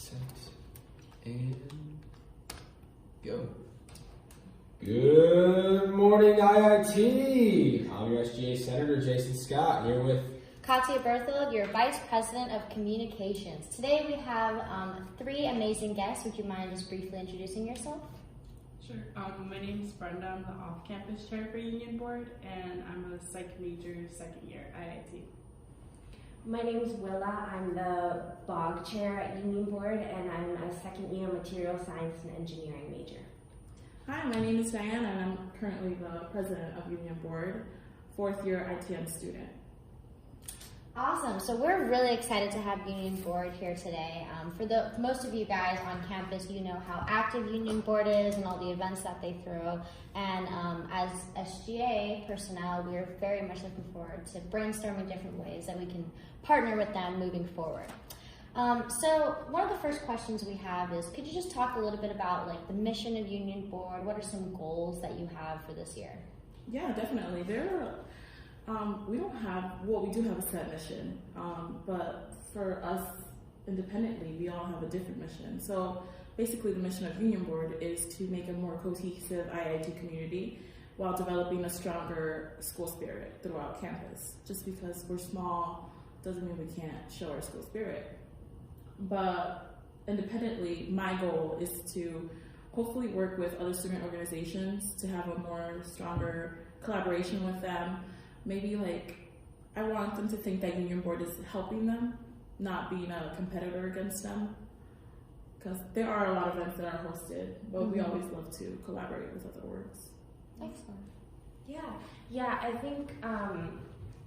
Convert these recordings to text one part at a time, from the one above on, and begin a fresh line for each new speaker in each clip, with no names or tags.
Set and go. Good morning, IIT. I'm your SGA Senator, Jason Scott, here with
Katya Berthold, your Vice President of Communications. Today we have three amazing guests. Would you mind just briefly introducing yourself?
Sure. My name is Brenda. I'm the off-campus chair for Union Board, and I'm a psych major, second year IIT.
My name is Willa. I'm the BOG chair at Union Board, and I'm a second year material science and engineering major.
Hi, my name is Diana, and I'm currently the president of Union Board, fourth year ITM student.
Awesome. So we're really excited to have Union Board here today. For most of you guys on campus, you know how active Union Board is and all the events that they throw. And as SGA personnel, we are very much looking forward to brainstorming different ways that we can partner with them moving forward. So one of the first questions we have is, could you just talk a little bit about like the mission of Union Board? What are some goals that you have for this year?
Yeah, definitely. We do have a set mission, but for us independently, we all have a different mission. So basically the mission of Union Board is to make a more cohesive IIT community while developing a stronger school spirit throughout campus. Just because we're small doesn't mean we can't show our school spirit. But independently, my goal is to hopefully work with other student organizations to have a more stronger collaboration with them. Maybe I want them to think that Union Board is helping them, not being a competitor against them. Because there are a lot of events that are hosted, but we always love to collaborate with other orgs.
Excellent.
Yeah, I think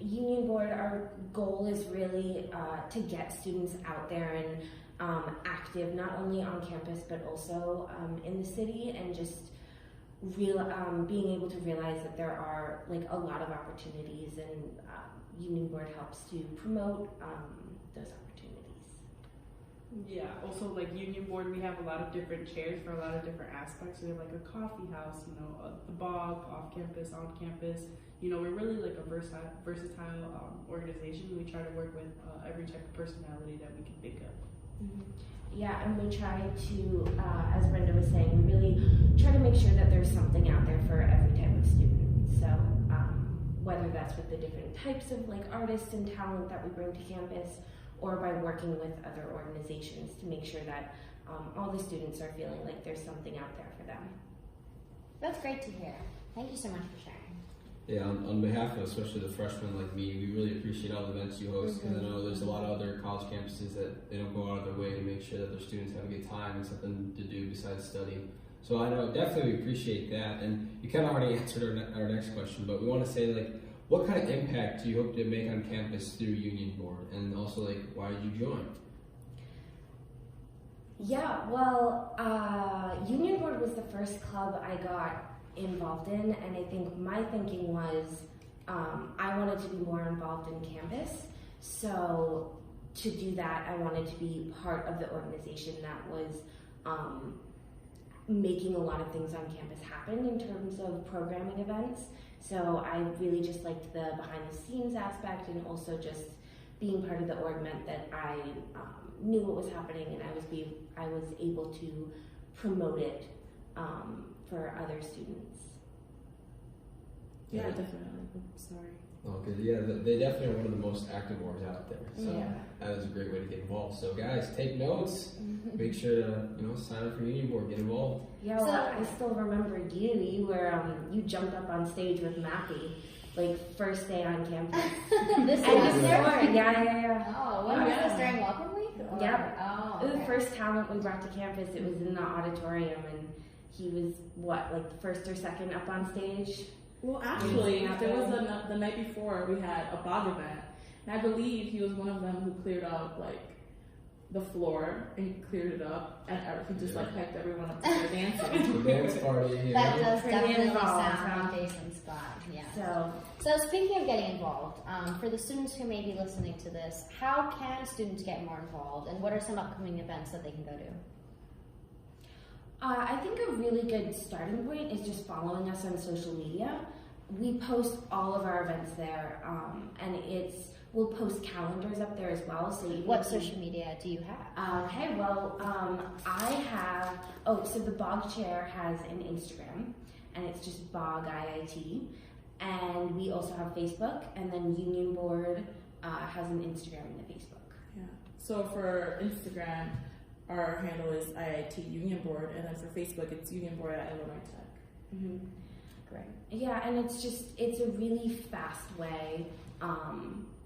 Union Board, our goal is really to get students out there and active, not only on campus, but also in the city, and just being able to realize that there are a lot of opportunities, and Union Board helps to promote those opportunities.
Yeah, also Union Board, we have a lot of different chairs for a lot of different aspects. We have a coffee house, the BOG, off campus, on campus. We're really a versatile organization. We try to work with every type of personality that we can think of.
Mm-hmm. Yeah, and we try to, as Brenda was saying, we really try to make sure that there's something out there for every type of student. So whether that's with the different types of artists and talent that we bring to campus, or by working with other organizations to make sure that all the students are feeling like there's something out there for them.
That's great to hear. Thank you so much for sharing.
Yeah, on behalf of especially the freshmen like me, we really appreciate all the events you host, because I know there's a lot of other college campuses that they don't go out of their way to make sure that their students have a good time and something to do besides study. So I know definitely we appreciate that, and you kind of already answered our next question, but we want to say what kind of impact do you hope to make on campus through Union Board, and also why did you join?
Yeah, well, Union Board was the first club I got involved in, and I think my thinking was I wanted to be more involved in campus. So to do that, I wanted to be part of the organization that was making a lot of things on campus happen in terms of programming events. So I really just liked the behind the scenes aspect, and also just being part of the org meant that I knew what was happening, and I was able to promote it for other students.
Yeah, definitely. Sorry.
Oh, good. Yeah, they definitely are one of the most active orgs out there. So that is a great way to get involved. So guys, take notes. Make sure to sign up for Union Board, get involved.
Yeah, well, I still remember you. You were you jumped up on stage with Mappy, first day on campus.
This semester?
Yeah.
Oh, when was this, during Welcome Week?
Yep.
Oh,
It was the first talent we brought to campus. It was in the auditorium, and he was first or second up on stage.
Well, actually, there was the night before we had a BOG event, and I believe he was one of them who cleared up the floor and cleared it up, and he just hyped everyone up to start dancing.
The dance party.
That does
Pretty
definitely
involved,
sound
huh?
like Jason's spot. Yeah.
So
speaking of getting involved, for the students who may be listening to this, how can students get more involved, and what are some upcoming events that they can go to?
I think a really good starting point is just following us on social media. We post all of our events there, and it's we'll post calendars up there as well. So even
What social media do you have?
Okay, well, I have, so the Bog Chair has an Instagram, and it's just Bog IIT. And we also have Facebook, and then Union Board has an Instagram and a Facebook.
Yeah. So for Instagram, our handle is IIT Union Board, and then for Facebook, it's Union Board at Illinois Tech.
Mm-hmm.
Great.
Yeah, and it's a really fast way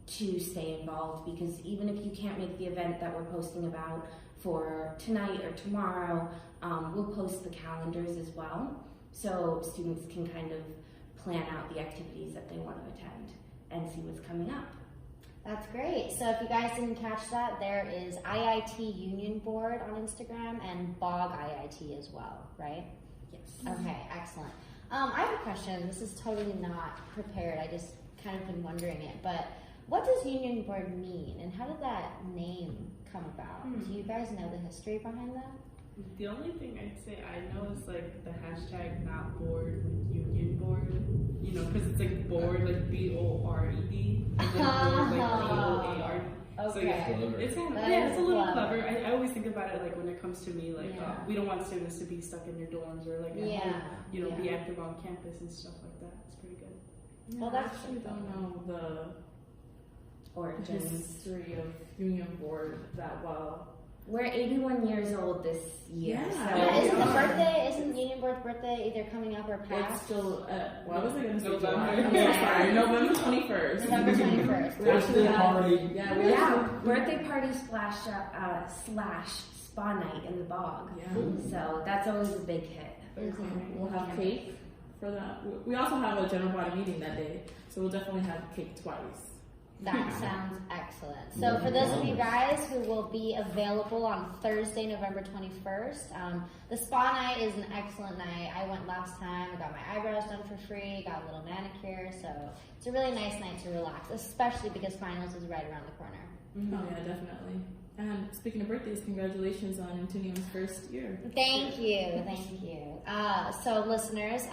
to stay involved, because even if you can't make the event that we're posting about for tonight or tomorrow, we'll post the calendars as well, so students can kind of plan out the activities that they want to attend and see what's coming up.
That's great. So if you guys didn't catch that, there is IIT Union Board on Instagram and Bog IIT as well, right?
Yes.
Okay, excellent. I have a question. This is totally not prepared. I just kind of been wondering it, but what does Union Board mean, and how did that name come about? Do you guys know the history behind that?
The only thing I'd say I know is like the hashtag not bored, like Union Board, you know, because it's like board, like BORED, and then board, like BOARD.
Okay.
So yeah,
Clever.
it's kind of,
That
yeah,
is
it's a little
clever.
clever. I always think about it like when it comes to me, like
Yeah.
we don't want students to be stuck in their dorms or like at
Yeah.
home, you know, be
Yeah.
active on campus and stuff like that. It's pretty good.
Well,
I
that's
actually don't know the
Origins.
history of Union Board that well.
We're 81 years old this year.
Yeah.
So
Yeah, isn't Union Board's birthday either coming up or
It's
past?
still, what was I going to say?
November.
July. I'm so sorry, November 21st.
November 21st.
We actually have,
party.
yeah, we
Yeah,
actually,
birthday party slash spa night in the bog.
yeah.
So that's always a big hit.
We'll have cake for that. We also have a general body meeting that day, so we'll definitely have cake twice.
That sounds excellent. So for those of you guys who will be available on Thursday, November 21st, the spa night is an excellent night. I went last time, I got my eyebrows done for free, got a little manicure, so it's a really nice night to relax, especially because finals is right around the corner.
Oh yeah, definitely. And speaking of birthdays, congratulations on Intinium's first year.
Thank you, thank you. So listeners,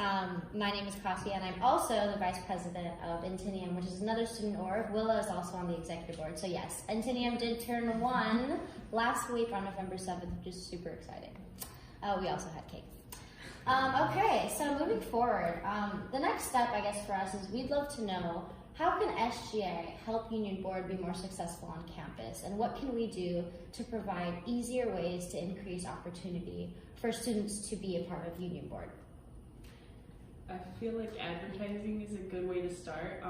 my name is Cassia, and I'm also the vice president of Intinium, which is another student org. Willa is also on the executive board. So yes, Intinium did turn 1 last week on November 7th, which is super exciting. We also had cake. Okay, so moving forward, the next step, I guess, for us is we'd love to know, how can SGA help Union Board be more successful on campus, and what can we do to provide easier ways to increase opportunity for students to be a part of Union Board?
I feel like advertising is a good way to start.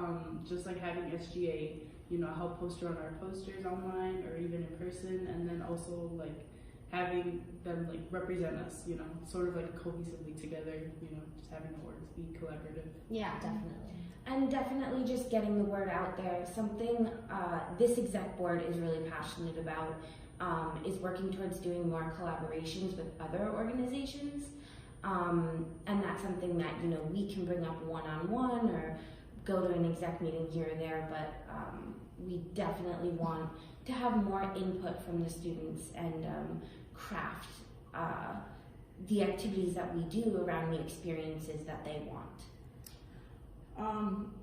Just like having SGA, you know, help poster on our posters online or even in person, and then also like having them like represent us, you know, sort of like cohesively together, you know, just having the words be collaborative.
Yeah, definitely.
And definitely just getting the word out there. Something this exec board is really passionate about is working towards doing more collaborations with other organizations. And that's something that, you know, we can bring up one-on-one or go to an exec meeting here or there, but we definitely want to have more input from the students and craft the activities that we do around the experiences that they want.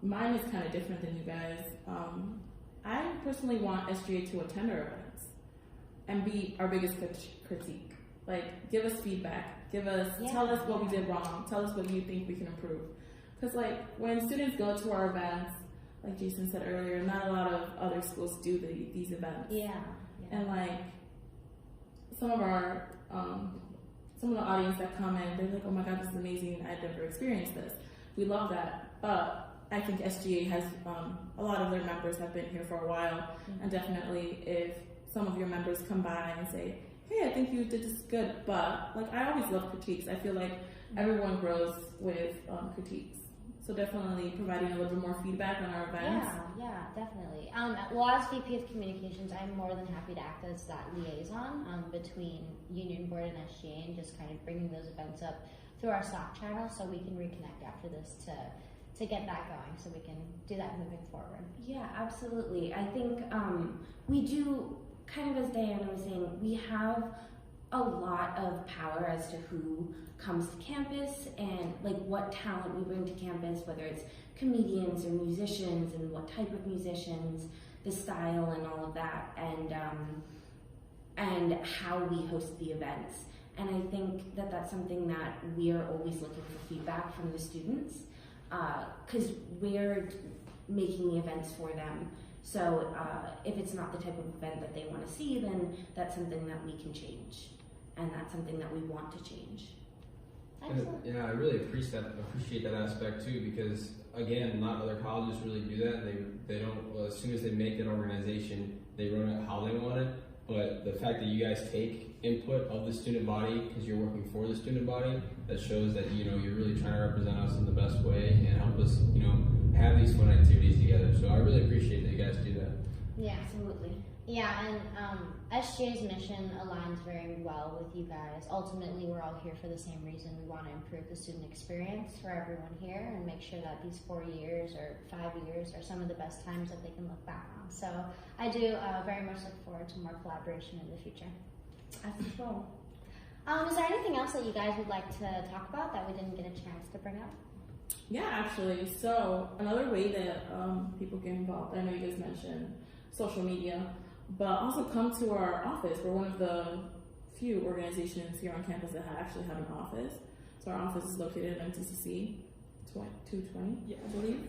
Mine is kind of different than you guys. I personally want SGA to attend our events and be our biggest critique. Like, give us feedback, tell us what we did wrong, tell us what you think we can improve. Because like, when students go to our events, like Jason said earlier, not a lot of other schools do these events.
Yeah.
And like, some of the audience that come in, they're like, oh my God, this is amazing, I've never experienced this. We love that. But I think SGA has, a lot of their members have been here for a while, and definitely if some of your members come by and say, hey, I think you did this good, but like, I always love critiques. I feel like everyone grows with critiques. So definitely providing a little bit more feedback on our events.
Yeah, definitely. Well, as VP of Communications, I'm more than happy to act as that liaison between Union Board and SGA, and just kind of bringing those events up through our Slack channel, so we can reconnect after this to get that going, so we can do that moving forward.
Yeah, absolutely. I think we do, kind of as Diana was saying, we have a lot of power as to who comes to campus and like what talent we bring to campus, whether it's comedians or musicians and what type of musicians. the style and all of that, and how we host the events. And I think that that's something that we are always looking for feedback from the students, because we're making the events for them. So if it's not the type of event that they want to see, then that's something that we can change, and that's something that we want to change.
Excellent.
Yeah, I really appreciate that aspect too, because again, not other colleges really do that. They don't. Well, as soon as they make an organization, they run it how they want it. But the fact that you guys take input of the student body, because you're working for the student body, that shows that you're really trying to represent us in the best way and help us have these fun activities together. So I really appreciate that you guys do that.
Yeah.
Absolutely.
Yeah, and SGA's mission aligns very well with you guys. Ultimately, we're all here for the same reason. We want to improve the student experience for everyone here and make sure that these 4 years or 5 years are some of the best times that they can look back on. So I do very much look forward to more collaboration in the future.
As well.
Is there anything else that you guys would like to talk about that we didn't get a chance to bring up?
Yeah, actually. So another way that people get involved, I know you guys mentioned social media, but also come to our office. We're one of the few organizations here on campus that actually have an office. So our office is located in MTCC 220,
Yeah.
I believe.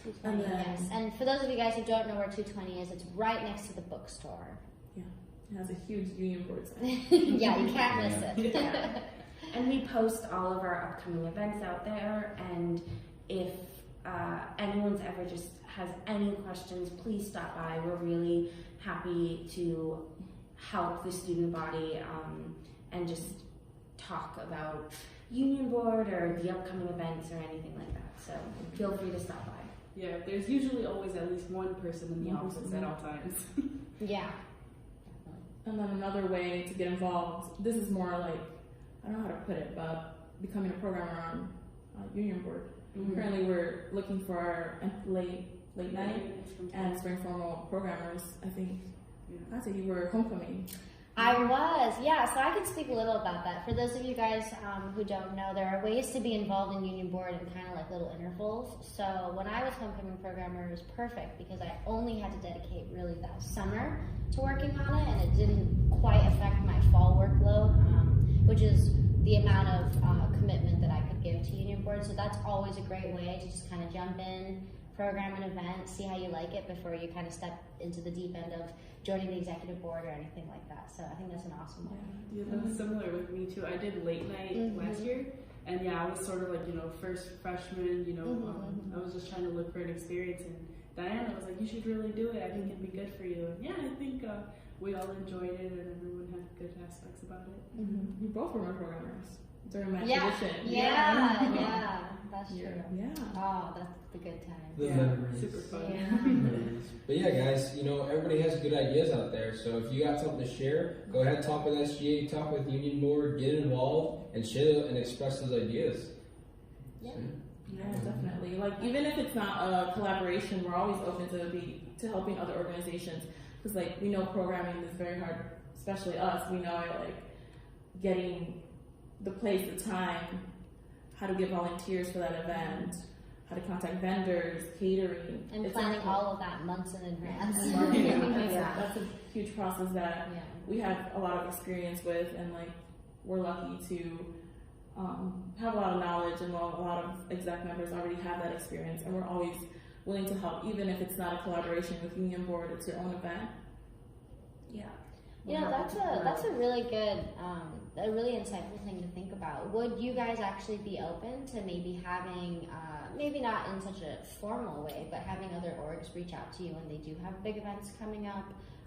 220,
And then-
yes. And for those of you guys who don't know where 220 is, it's right next to the bookstore.
It has a huge union board sign.
Yeah, you can't miss it.
Yeah. And we post all of our upcoming events out there, and if anyone's ever just has any questions, please stop by. We're really happy to help the student body and just talk about union board or the upcoming events or anything like that. So feel free to stop by.
Yeah, there's usually always at least one person in the
One
office
person,
at
yeah.
all times.
Yeah.
And then another way to get involved, this is more like, I don't know how to put it, but becoming a programmer on union board.
Mhm.
Currently we're looking for our late night and spring formal programmers. I think, I'd say you were homecoming.
I was, yeah, so I can speak a little about that. For those of you guys who don't know, there are ways to be involved in union board in kind of like little intervals. So when I was homecoming programmer, it was perfect because I only had to dedicate really that summer to working on it, and it didn't quite affect my fall workload, which is the amount of commitment that I could give to union board. So that's always a great way to just kind of jump in, program an event, see how you like it before you kind of step into the deep end of joining the executive board or anything like that. So I think that's an awesome way.
Yeah, that was similar with me too. I did late night last year, and yeah, I was sort of like, first freshman, I was just trying to look for an experience, and Diana was like, you should really do it. I think it'd be good for you. And yeah, I think we all enjoyed it, and everyone had good aspects about it.
You both were programmers during my
Yeah,
tradition.
yeah, that's true.
Yeah.
Oh, that's the good times.
The
Yeah,
memories.
super fun.
Yeah.
But yeah, guys, everybody has good ideas out there. So if you got something to share, go ahead, talk with SGA, talk with Union Board, get involved, and share and express those ideas.
Yeah.
Yeah, definitely. Like, even if it's not a collaboration, we're always open to helping other organizations. Because, we know programming is very hard, especially us. We know, getting the place, the time, how to get volunteers for that event, how to contact vendors, catering.
And
It's
planning
all
all of that months in advance.
that's a huge process that
Yeah.
we have a lot of experience with, and we're lucky to have a lot of knowledge, and a lot of exec members already have that experience, and we're always willing to help, even if it's not a collaboration with Union Board, it's your own event.
Yeah.
That's a really good, a really insightful thing to think about. Would you guys actually be open to maybe having, maybe not in such a formal way, but having other orgs reach out to you when they do have big events coming up,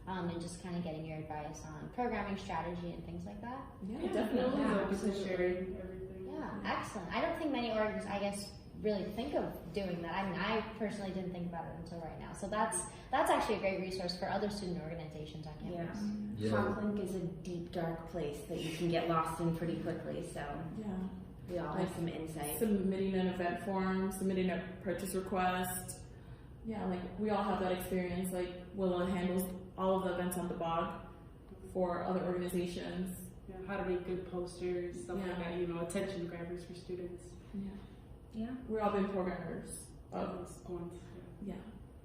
and just kind of getting your advice on programming strategy and things like that?
Yeah, definitely.
Yeah,
Open to
Absolutely.
sharing everything.
Yeah, excellent. I don't think many orgs, I guess, really think of doing that. I mean, I personally didn't think about it until right now. So that's actually a great resource for other student organizations on
Yeah.
campus.
Yeah.
Conflink is a deep, dark place that you can get lost in pretty quickly. So
Yeah.
we all have some insight.
Submitting an event form, submitting a purchase request. Yeah, we all have that experience. Willa handles all of the events on the bog for other organizations.
Yeah, how to make good posters, stuff like
Yeah.
that, attention grabbers for students.
Yeah.
Yeah.
We've all been programmers.
Those ones.
Yeah.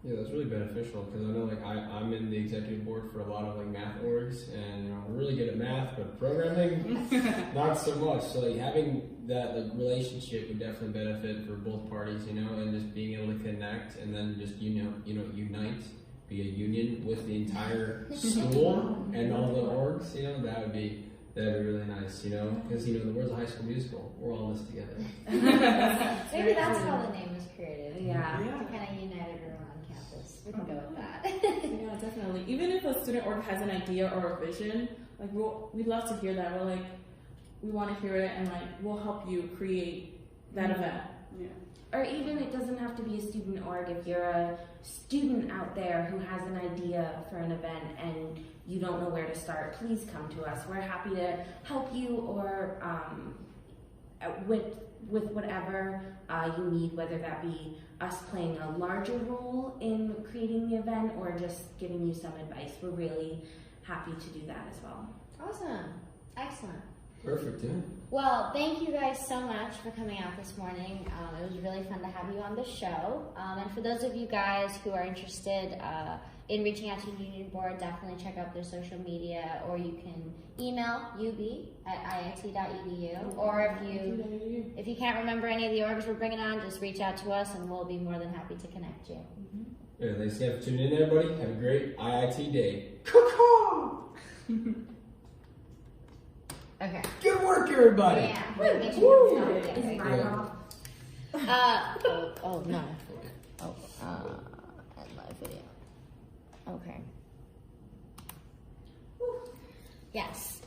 Yeah, that's really beneficial because I know like I'm in the executive board for a lot of like math orgs, and you know I'm really good at math, but programming not so much. So like having that like relationship would definitely benefit for both parties, you know, and just being able to connect and then just unite, be a union with the entire school and all the orgs, you know, that'd be really nice, you know, because you know the words of High School Musical, we're all in this together.
Maybe that's how the name was created.
Yeah.
To kind of unite everyone on campus. We can go with that.
Yeah, definitely. Even if a student org has an idea or a vision, like we'd love to hear that. We're like, we want to hear it, and like we'll help you create that event.
Yeah.
Or even it doesn't have to be a student org. If you're a student out there who has an idea for an event and you don't know where to start, please come to us. We're happy to help you or with whatever you need, whether that be us playing a larger role in creating the event or just giving you some advice. We're really happy to do that as well.
Awesome. Excellent.
Perfect, yeah.
Well, thank you guys so much for coming out this morning. It was really fun to have you on the show. And for those of you guys who are interested in reaching out to Union Board, definitely check out their social media, or you can email ub@iit.edu. Or if you can't remember any of the orgs we're bringing on, just reach out to us and we'll be more than happy to connect you.
Yeah, thanks again for tuning in, everybody. Have a great IIT day.
Okay.
Good work, everybody.
Yeah. Make
Is
sure
mine off?
oh no. Oh, and live video. Okay. Yes.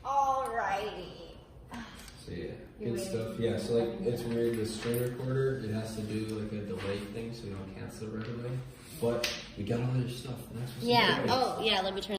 Alrighty.
So yeah,
You
good
ready?
stuff. Yeah, so like it's weird, the screen recorder, it has to do like a delay thing so we don't cancel it right away. But we got all your stuff. And that's what's
Yeah.
important.
Oh, yeah. Let me turn.